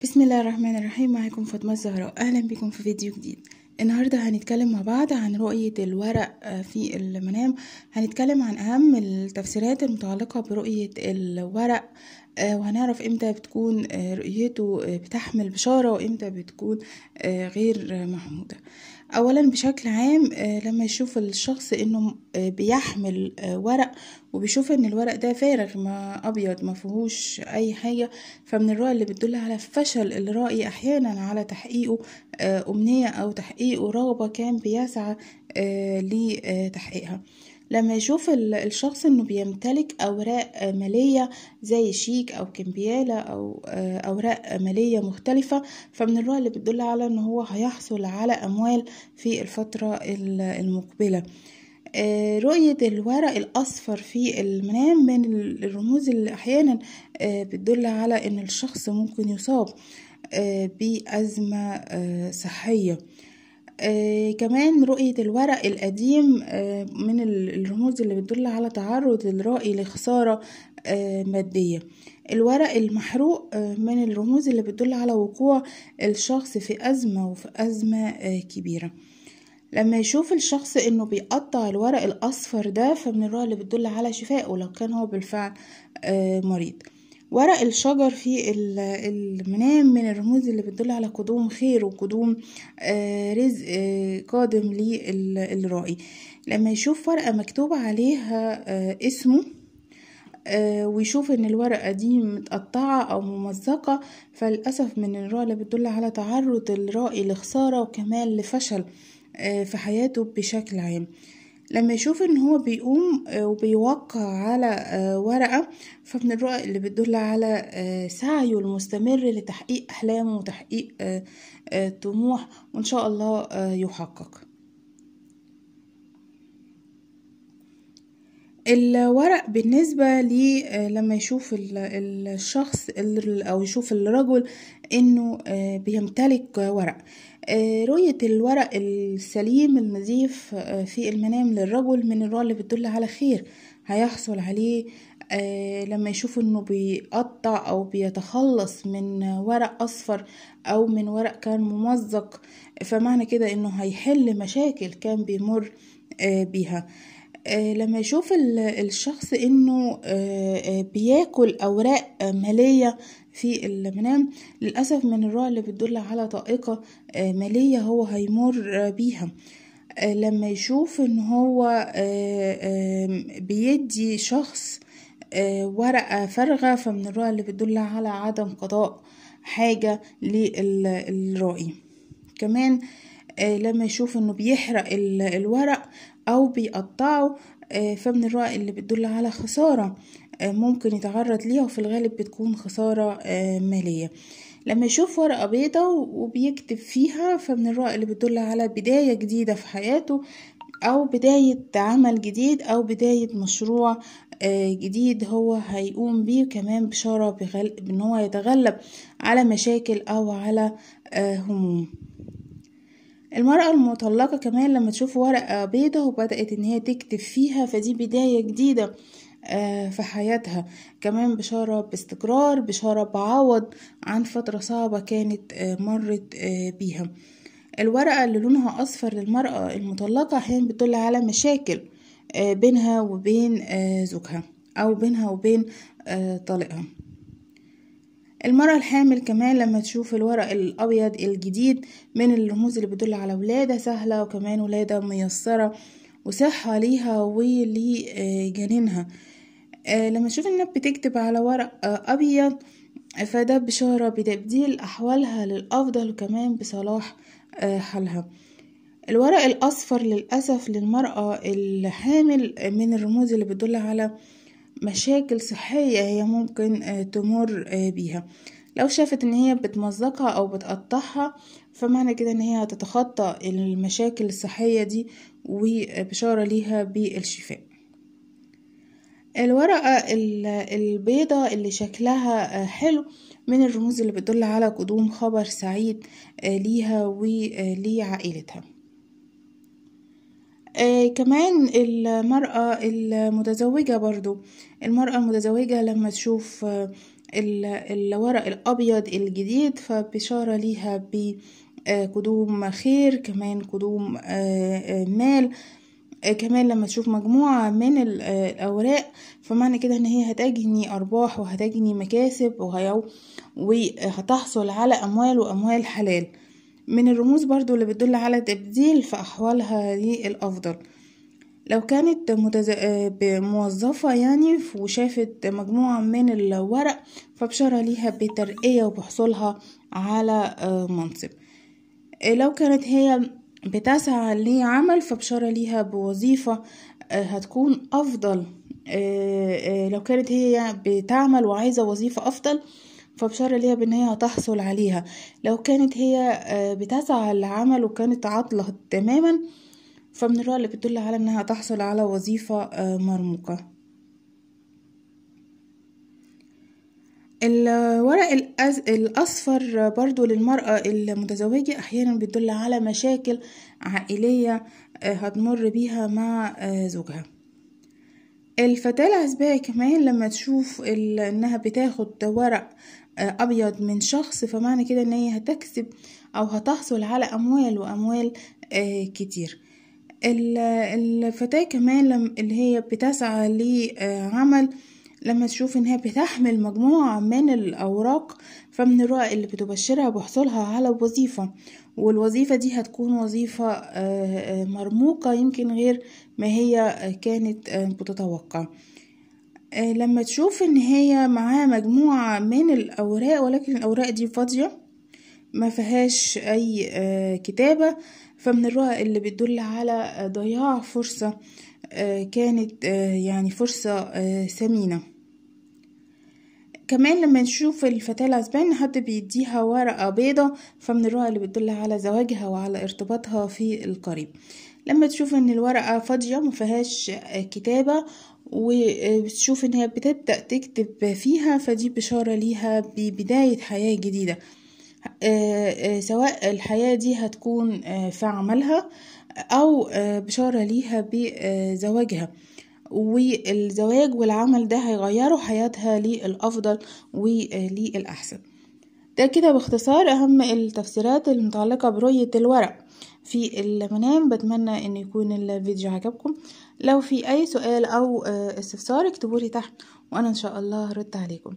بسم الله الرحمن الرحيم. معاكم فاطمة الزهراء، أهلا بكم في فيديو جديد. النهاردة هنتكلم مع بعض عن رؤية الورق في المنام. هنتكلم عن أهم التفسيرات المتعلقة برؤية الورق، وهنعرف امتى بتكون رؤيته بتحمل بشارة وامتى بتكون غير محمودة. اولا بشكل عام لما يشوف الشخص انه بيحمل ورق وبيشوف ان الورق ده فارغ، ما ابيض، ما فيهوش اي حاجة، فمن الرؤى اللي بتدل على فشل الرائي احيانا على تحقيقه امنية او تحقيقه رغبة كان بيسعى لتحقيقها. لما يشوف الشخص انه بيمتلك اوراق مالية زي شيك او كمبيالة او اوراق مالية مختلفة، فمن الرؤى اللي بتدل على انه هو هيحصل على اموال في الفترة المقبلة. رؤية الورق الأصفر في المنام من الرموز اللي أحيانا بتدل على أن الشخص ممكن يصاب بأزمة صحية. كمان رؤية الورق القديم من الرموز اللي بتدل على تعرض الرائي لخسارة مادية. الورق المحروق من الرموز اللي بتدل على وقوع الشخص في أزمة وفي أزمة كبيرة. لما يشوف الشخص انه بيقطع الورق الاصفر ده، فمن الرؤى اللي بتدل على شفائه لو كان هو بالفعل مريض. ورق الشجر في المنام من الرموز اللي بتدل على قدوم خير وقدوم رزق قادم للرائي. لما يشوف ورقة مكتوب عليها اسمه ويشوف ان الورقة دي متقطعة او ممزقة، فللأسف من الرؤى اللي بتدل على تعرض الرائي لخسارة وكمان لفشل في حياته بشكل عام. لما يشوف ان هو بيقوم وبيوقع على ورقة، فمن الرؤى اللي بتدل على سعيه المستمر لتحقيق احلامه وتحقيق طموح، وان شاء الله يحقق. الورق بالنسبة لي لما يشوف الشخص او يشوف الرجل انه بيمتلك ورق، رؤية الورق السليم النظيف في المنام للرجل من الرؤى اللي بتدل على خير هيحصل عليه. لما يشوف انه بيقطع او بيتخلص من ورق اصفر او من ورق كان ممزق، فمعنى كده انه هيحل مشاكل كان بيمر بيها. لما يشوف الشخص انه بياكل اوراق مالية في المنام، للأسف من الرؤى اللي بتدل على طائقة مالية هو هيمر بيها. لما يشوف ان هو بيدي شخص ورقة فارغة، فمن الرؤى اللي بتدل على عدم قضاء حاجة للرائي. كمان لما يشوف انه بيحرق الورق او بيقطعه، فمن الرؤى اللي بتدل على خسارة ممكن يتعرض ليها، وفي الغالب بتكون خسارة مالية. لما يشوف ورقة بيضة وبيكتب فيها، فمن الرؤى اللي بتدل على بداية جديدة في حياته او بداية عمل جديد او بداية مشروع جديد هو هيقوم بيه. كمان بشارة بان هو يتغلب على مشاكل او على هموم. المرأة المطلقة كمان لما تشوف ورقة بيضة وبدأت ان هي تكتب فيها، فدي بداية جديدة في حياتها. كمان بشارة باستقرار، بشارة بعوض عن فترة صعبة كانت مرت بيها. الورقة اللي لونها أصفر للمرأة المطلقة أحيانا بتدل على مشاكل بينها وبين زوجها أو بينها وبين طليقها. المرأة الحامل كمان لما تشوف الورق الأبيض الجديد من الرموز اللي بتدل على ولادة سهلة وكمان ولادة ميسرة وصحة ليها ولجنينها. لما تشوف انها بتكتب على ورق أبيض، فده بشارة بتبديل أحوالها للأفضل وكمان بصلاح حالها. الورق الأصفر للأسف للمرأة الحامل من الرموز اللي بتدل على مشاكل صحية هي ممكن تمر بيها. لو شافت ان هي بتمزقها او بتقطعها، فمعنى كده ان هي هتتخطى المشاكل الصحية دي وبشارة ليها بالشفاء. الورقة البيضة اللي شكلها حلو من الرموز اللي بتدل على قدوم خبر سعيد ليها ولعائلتها. كمان المرأة المتزوجة برضو، المرأة المتزوجة لما تشوف الورق الأبيض الجديد، فبشارة ليها بقدوم خير، كمان قدوم مال. كمان لما تشوف مجموعة من الأوراق فمعنى كده ان هي هتجني أرباح وهتجني مكاسب وهتحصل على أموال وأموال حلال. من الرموز برضو اللي بتدل على تبديل في أحوالها للأفضل. لو كانت موظفة يعني وشافت مجموعة من الورق فبشارة ليها بترقية وبحصولها على منصب. لو كانت هي بتسعى لعمل فبشارة ليها بوظيفة هتكون أفضل. لو كانت هي بتعمل وعايزة وظيفة أفضل فبشارة ليها بأن هي هتحصل عليها. لو كانت هي بتسعى لعمل وكانت عاطلة تماما فمن الرؤى اللي بتدل على أنها تحصل على وظيفة مرموقة. الورق الأصفر برضو للمرأة المتزوجة أحيانا بتدل على مشاكل عائلية هتمر بيها مع زوجها. الفتاة العزباء كمان لما تشوف انها بتاخد ورق أبيض من شخص فمعنى كده ان هي هتكسب أو هتحصل على أموال وأموال كتير. الفتاة كمان اللي هي بتسعى لعمل لما تشوف انها بتحمل مجموعة من الأوراق فمن الرؤى اللي بتبشرها بحصولها على وظيفة، والوظيفة دي هتكون وظيفة مرموقة يمكن غير ما هي كانت بتتوقع. لما تشوف ان هي معاها مجموعة من الأوراق ولكن الأوراق دي فاضية ما فيهاش أي كتابة فمن الرؤى اللي بتدل على ضياع فرصة كانت يعني فرصة ثمينة. كمان لما نشوف الفتاة العزبان حد بيديها ورقة بيضة فمن الرؤى اللي بتدل على زواجها وعلى ارتباطها في القريب. لما تشوف ان الورقة فاضية مفيهاش كتابة وبتشوف ان هي بتبدأ تكتب فيها فدي بشارة ليها ببداية حياة جديدة، سواء الحياة دي هتكون في عملها أو بشارة ليها بزواجها، والزواج والعمل ده هيغيروا حياتها للأفضل وللأحسن. ده كده باختصار أهم التفسيرات المتعلقة برؤية الورق في المنام. بتمنى أن يكون الفيديو عجبكم. لو في أي سؤال أو استفسار اكتبولي تحت وأنا إن شاء الله هرد عليكم.